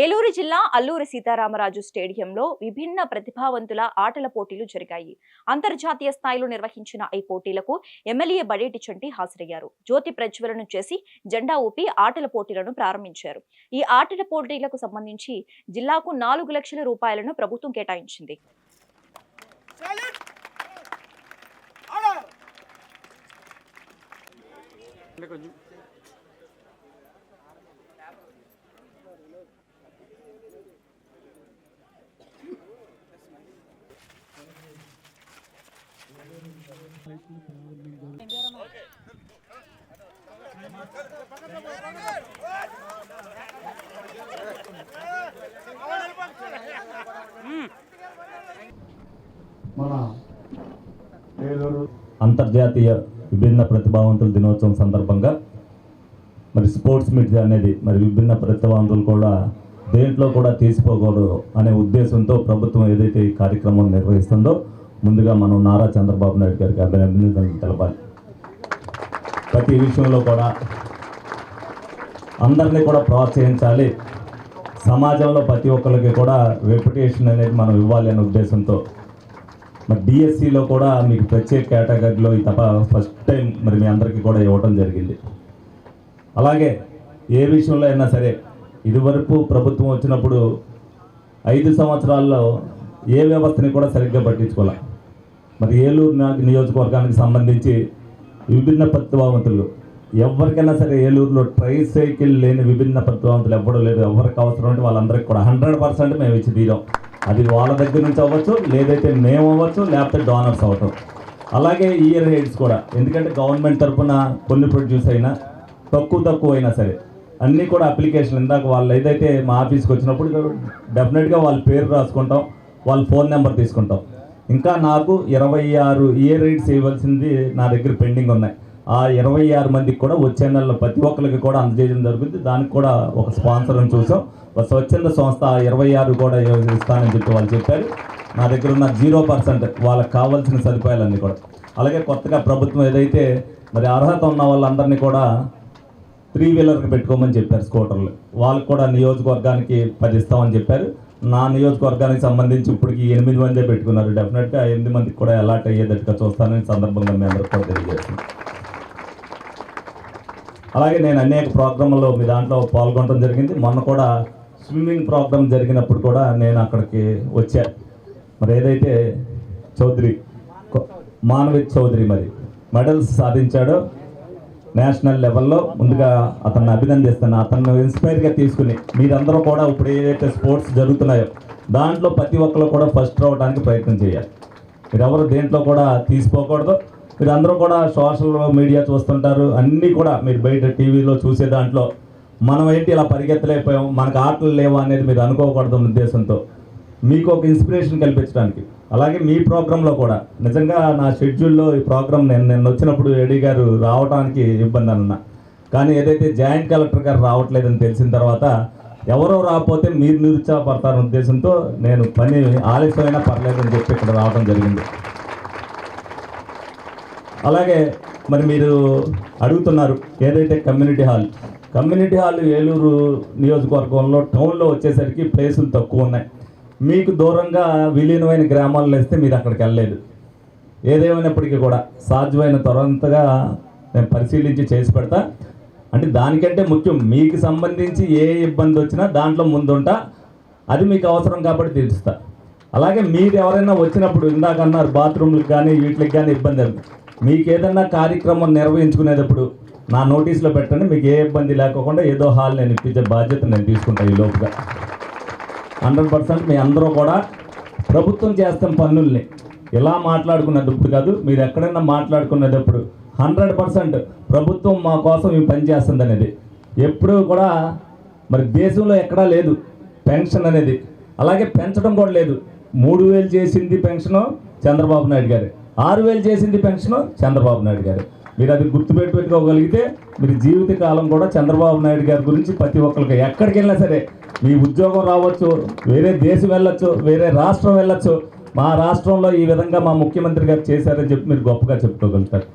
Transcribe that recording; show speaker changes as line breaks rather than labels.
ఏలూరు జిల్లా అల్లూరి సీతారామరాజు స్టేడియంలో విభిన్న ప్రతిభావంతుల ఆటల పోటీలు జరిగాయి. అంతర్జాతీయ స్థాయిలో నిర్వహించిన ఈ పోటీలకు ఎమ్మెల్యే బడేటి చంటి హాజరయ్యారు. జ్యోతి ప్రజ్వలనం చేసి జెండా ఊపి ఆటల పోటీలను ప్రారంభించారు. ఈ ఆటల పోటీలకు సంబంధించి జిల్లాకు 4 లక్షల రూపాయలను ప్రభుత్వం కేటాయించింది.
అంతర్జాతీయ విభిన్న ప్రతిభావంతుల దినోత్సవం సందర్భంగా మరి స్పోర్ట్స్ మీట్ అనేది మరి విభిన్న ప్రతిభావంతులు కూడా దేంట్లో కూడా తీసిపోకూడదు అనే ఉద్దేశంతో ప్రభుత్వం ఏదైతే ఈ కార్యక్రమం నిర్వహిస్తుందో ముందుగా మనం నారా చంద్రబాబు నాయుడు గారికి అభినందనలు తెలపాలి. ప్రతి విషయంలో కూడా అందరినీ కూడా ప్రోత్సహించాలి, సమాజంలో ప్రతి ఒక్కరికి కూడా రెప్యుటేషన్ అనేది మనం ఇవ్వాలి అనే ఉద్దేశంతో మరి డిఎస్సిలో కూడా మీకు ప్రత్యేక కేటగిరీలో ఈ తప్ప ఫస్ట్ టైం మరి మీ అందరికీ కూడా ఇవ్వడం జరిగింది. అలాగే ఏ విషయంలో అయినా సరే ఇదివరకు ప్రభుత్వం వచ్చినప్పుడు 5 సంవత్సరాల్లో ఏ వ్యవస్థని కూడా సరిగ్గా పట్టించుకోవాలి. మరి ఏలూరు నియోజకవర్గానికి సంబంధించి విభిన్న ప్రతిభావంతులు ఎవరికైనా సరే ఏలూరులో ట్రైసైకిల్ లేని విభిన్న ప్రతిభావంతులు ఎవ్వడూ లేదు. ఎవరికి అవసరం అంటే వాళ్ళందరికీ కూడా 100% మేము ఇచ్చి తీరాం. అది వాళ్ళ దగ్గర నుంచి అవ్వచ్చు, లేదైతే మేము అవ్వచ్చు, లేకపోతే డోనర్స్ అవ్వటం. అలాగే ఇయర్ హెడ్స్ కూడా, ఎందుకంటే గవర్నమెంట్ తరఫున కొన్ని ప్రొడ్యూస్ అయినా తక్కువ అయినా సరే అన్నీ కూడా అప్లికేషన్ ఇందాక వాళ్ళు ఏదైతే మా ఆఫీస్కి వచ్చినప్పుడు డెఫినెట్గా వాళ్ళ పేరు రాసుకుంటాం, వాళ్ళ ఫోన్ నెంబర్ తీసుకుంటాం. ఇంకా నాకు 26 ఇయర్ హెడ్స్ ఇవ్వాల్సింది నా దగ్గర పెండింగ్ ఉన్నాయి. ఆ 26 మందికి కూడా వచ్చే నెలలో ప్రతి ఒక్కరికి కూడా అందజేయడం జరుగుతుంది. దానికి కూడా ఒక స్పాన్సర్ని చూసాం. స్వచ్ఛంద సంస్థ 26 కూడా ఇస్తానని చెప్పి వాళ్ళు చెప్పారు. నా దగ్గర ఉన్న 0% వాళ్ళకి కావాల్సిన సదుపాయాలన్నీ కూడా. అలాగే కొత్తగా ప్రభుత్వం ఏదైతే మరి అర్హత ఉన్న వాళ్ళందరినీ కూడా 3 వీలర్కి పెట్టుకోమని చెప్పారు, స్కూటర్లు. వాళ్ళకి కూడా నియోజకవర్గానికి 10 ఇస్తామని చెప్పారు. నా నియోజకవర్గానికి సంబంధించి ఇప్పటికి 8 మందే పెట్టుకున్నారు. డెఫినెట్గా 8 మందికి కూడా అలాట్ అయ్యేటట్టుగా చూస్తానని సందర్భంగా మీ అందరికీ కూడా తెలియజేస్తున్నాను. అలాగే నేను అనేక ప్రోగ్రాంలో మీ దాంట్లో పాల్గొనడం జరిగింది. మొన్న కూడా స్విమ్మింగ్ ప్రోగ్రాం జరిగినప్పుడు కూడా నేను అక్కడికి వచ్చా. మరి ఏదైతే మానవిక్ చౌదరి మరి మెడల్స్ సాధించాడో నేషనల్ లెవెల్లో, ముందుగా అతన్ని అభినందిస్తాను. అతన్ని ఇన్స్పైర్గా తీసుకుని మీరందరూ కూడా ఇప్పుడు ఏదైతే స్పోర్ట్స్ జరుగుతున్నాయో దాంట్లో ప్రతి ఒక్కరు కూడా ఫస్ట్ రావడానికి ప్రయత్నం చేయాలి. మీరెవరు దేంట్లో కూడా తీసిపోకూడదు. మీరు అందరూ కూడా సోషల్ మీడియా చూస్తుంటారు, అన్నీ కూడా మీరు బయట టీవీలో చూసే దాంట్లో మనం ఏంటి ఇలా పరిగెత్తలేకపోయాం, మనకు ఆటలు లేవా అనేది మీరు అనుకోకూడదు ఉద్దేశంతో మీకు ఒక ఇన్స్పిరేషన్ కల్పించడానికి. అలాగే మీ ప్రోగ్రాంలో కూడా నిజంగా నా షెడ్యూల్లో ఈ ప్రోగ్రాం నేను వచ్చినప్పుడు ఏడీ గారు రావడానికి ఇబ్బంది అన్నా, కానీ ఏదైతే జాయింట్ కలెక్టర్ గారు రావట్లేదని తెలిసిన తర్వాత ఎవరో రాకపోతే మీరు నిరుత్సాహపడతారనే ఉద్దేశంతో నేను పని ఆలస్యమైనా పర్లేదని చెప్పి ఇక్కడ రావడం జరిగింది. అలాగే మరి మీరు అడుగుతున్నారు ఏదైతే కమ్యూనిటీ హాల్ ఏలూరు నియోజకవర్గంలో టౌన్లో వచ్చేసరికి ప్లేసులు తక్కువ ఉన్నాయి. మీకు దూరంగా విలీనమైన గ్రామాల్లో వేస్తే మీరు అక్కడికి వెళ్ళలేదు. ఏదేమైనప్పటికీ కూడా సాధ్యమైన త్వరంతగా నేను పరిశీలించి చేసి పెడతా. అంటే దానికంటే ముఖ్యం మీకు సంబంధించి ఏ ఇబ్బంది వచ్చినా దాంట్లో ముందుంటా, అది మీకు అవసరం కాబట్టి తీరుస్తా. అలాగే మీరు ఎవరైనా వచ్చినప్పుడు ఇందాక అన్నారు బాత్రూమ్లకు కానీ వీటికి కానీ ఇబ్బంది అవుతుంది. మీకు ఏదన్నా కార్యక్రమం నిర్వహించుకునేటప్పుడు నా నోటీస్లో పెట్టండి. మీకు ఏ ఇబ్బంది లేకుండా ఏదో హాల్ నేను ఇప్పించే బాధ్యత నేను తీసుకుంటాను. ఈ లోపుగా 100% మీ అందరూ కూడా ప్రభుత్వం చేస్తాం పన్నుల్ని ఇలా మాట్లాడుకునేటప్పుడు కాదు, మీరు ఎక్కడైనా మాట్లాడుకునేటప్పుడు 100% ప్రభుత్వం మా కోసం ఈ పని చేస్తుంది అనేది ఎప్పుడూ కూడా మరి దేశంలో ఎక్కడా లేదు పెన్షన్ అనేది. అలాగే పెంచడం కూడా లేదు. 3000 చేసింది పెన్షను చంద్రబాబు నాయుడు గారు, 6000 చేసింది పెన్షను చంద్రబాబు నాయుడు గారు. మీరు అది గుర్తుపెట్టుకోగలిగితే మీరు జీవితకాలం కూడా చంద్రబాబు నాయుడు గారి గురించి ప్రతి ఒక్కరికి ఎక్కడికి వెళ్ళినా సరే మీ ఉద్యోగం రావచ్చు, వేరే దేశం వెళ్ళొచ్చు, వేరే రాష్ట్రం వెళ్ళొచ్చు, మా రాష్ట్రంలో ఈ విధంగా మా ముఖ్యమంత్రి గారు చేశారని చెప్పి మీరు గొప్పగా చెప్పుకోగలుగుతారు.